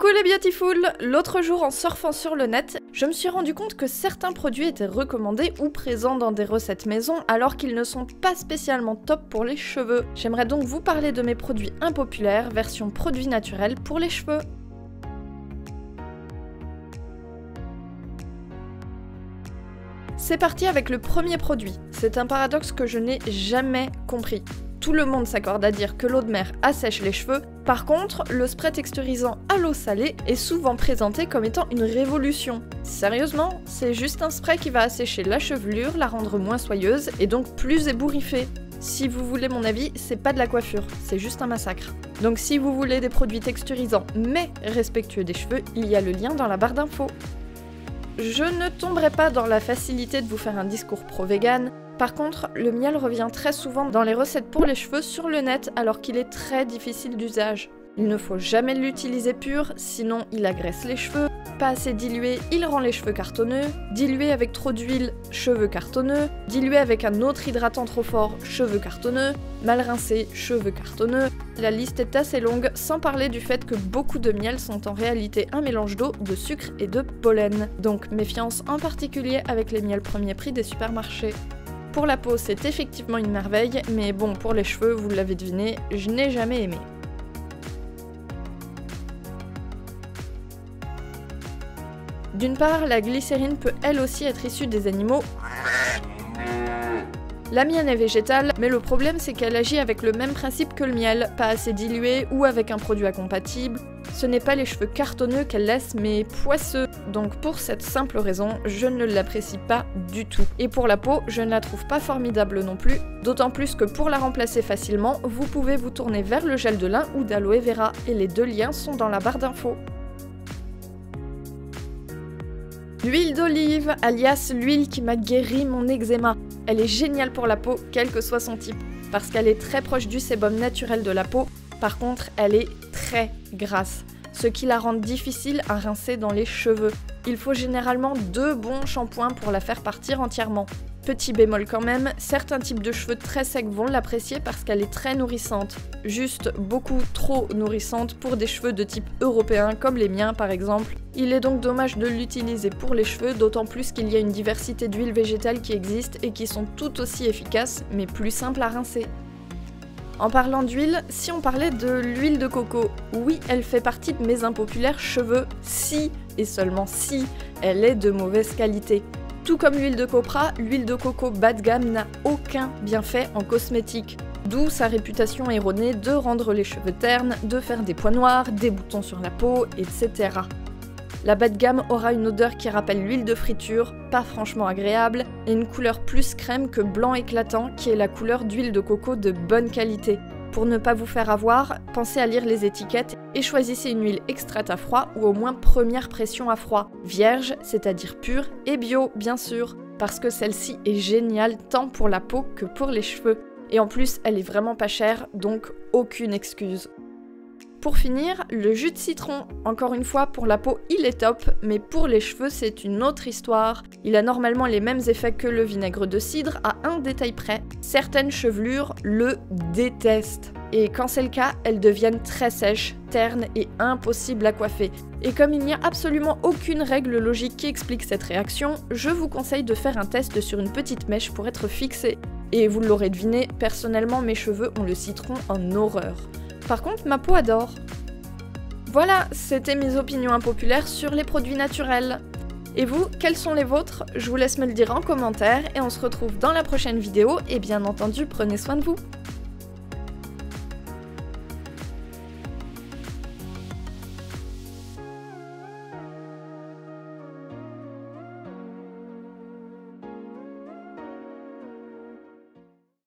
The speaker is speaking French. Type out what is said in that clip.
Coucou les beautiful! L'autre jour en surfant sur le net, je me suis rendu compte que certains produits étaient recommandés ou présents dans des recettes maison alors qu'ils ne sont pas spécialement top pour les cheveux. J'aimerais donc vous parler de mes produits impopulaires version produits naturels pour les cheveux. C'est parti avec le premier produit. C'est un paradoxe que je n'ai jamais compris. Tout le monde s'accorde à dire que l'eau de mer assèche les cheveux. Par contre, le spray texturisant à l'eau salée est souvent présenté comme étant une révolution. Sérieusement, c'est juste un spray qui va assécher la chevelure, la rendre moins soyeuse et donc plus ébouriffée. Si vous voulez mon avis, c'est pas de la coiffure, c'est juste un massacre. Donc si vous voulez des produits texturisants mais respectueux des cheveux, il y a le lien dans la barre d'infos. Je ne tomberai pas dans la facilité de vous faire un discours pro-vegan. Par contre, le miel revient très souvent dans les recettes pour les cheveux sur le net alors qu'il est très difficile d'usage. Il ne faut jamais l'utiliser pur, sinon il agresse les cheveux. Pas assez dilué, il rend les cheveux cartonneux. Dilué avec trop d'huile, cheveux cartonneux. Dilué avec un autre hydratant trop fort, cheveux cartonneux. Mal rincé, cheveux cartonneux. La liste est assez longue, sans parler du fait que beaucoup de miels sont en réalité un mélange d'eau, de sucre et de pollen. Donc méfiance en particulier avec les miels premier prix des supermarchés. Pour la peau, c'est effectivement une merveille, mais bon, pour les cheveux, vous l'avez deviné, je n'ai jamais aimé. D'une part, la glycérine peut elle aussi être issue des animaux. La mienne est végétale, mais le problème c'est qu'elle agit avec le même principe que le miel, pas assez dilué ou avec un produit incompatible. Ce n'est pas les cheveux cartonneux qu'elle laisse, mais poisseux. Donc pour cette simple raison, je ne l'apprécie pas du tout. Et pour la peau, je ne la trouve pas formidable non plus, d'autant plus que pour la remplacer facilement, vous pouvez vous tourner vers le gel de lin ou d'aloe vera, et les deux liens sont dans la barre d'infos. L'huile d'olive, alias l'huile qui m'a guéri mon eczéma. Elle est géniale pour la peau, quel que soit son type, parce qu'elle est très proche du sébum naturel de la peau. Par contre, elle est très grasse, ce qui la rend difficile à rincer dans les cheveux. Il faut généralement 2 bons shampoings pour la faire partir entièrement. Petit bémol quand même, certains types de cheveux très secs vont l'apprécier parce qu'elle est très nourrissante. Juste beaucoup trop nourrissante pour des cheveux de type européen comme les miens par exemple. Il est donc dommage de l'utiliser pour les cheveux, d'autant plus qu'il y a une diversité d'huiles végétales qui existent et qui sont tout aussi efficaces, mais plus simples à rincer. En parlant d'huile, si on parlait de l'huile de coco, oui, elle fait partie de mes impopulaires cheveux si, et seulement si, elle est de mauvaise qualité. Tout comme l'huile de copra, l'huile de coco bas de gamme n'a aucun bienfait en cosmétique. D'où sa réputation erronée de rendre les cheveux ternes, de faire des points noirs, des boutons sur la peau, etc. La bas de gamme aura une odeur qui rappelle l'huile de friture, pas franchement agréable, et une couleur plus crème que blanc éclatant qui est la couleur d'huile de coco de bonne qualité. Pour ne pas vous faire avoir, pensez à lire les étiquettes et choisissez une huile extraite à froid ou au moins première pression à froid. Vierge, c'est-à-dire pure, et bio bien sûr, parce que celle-ci est géniale tant pour la peau que pour les cheveux. Et en plus, elle est vraiment pas chère, donc aucune excuse. Pour finir, le jus de citron. Encore une fois, pour la peau, il est top, mais pour les cheveux, c'est une autre histoire. Il a normalement les mêmes effets que le vinaigre de cidre, à un détail près. Certaines chevelures le détestent. Et quand c'est le cas, elles deviennent très sèches, ternes et impossibles à coiffer. Et comme il n'y a absolument aucune règle logique qui explique cette réaction, je vous conseille de faire un test sur une petite mèche pour être fixé. Et vous l'aurez deviné, personnellement, mes cheveux ont le citron en horreur. Par contre, ma peau adore. Voilà, c'était mes opinions impopulaires sur les produits naturels. Et vous, quelles sont les vôtres? Je vous laisse me le dire en commentaire et on se retrouve dans la prochaine vidéo et bien entendu, prenez soin de vous.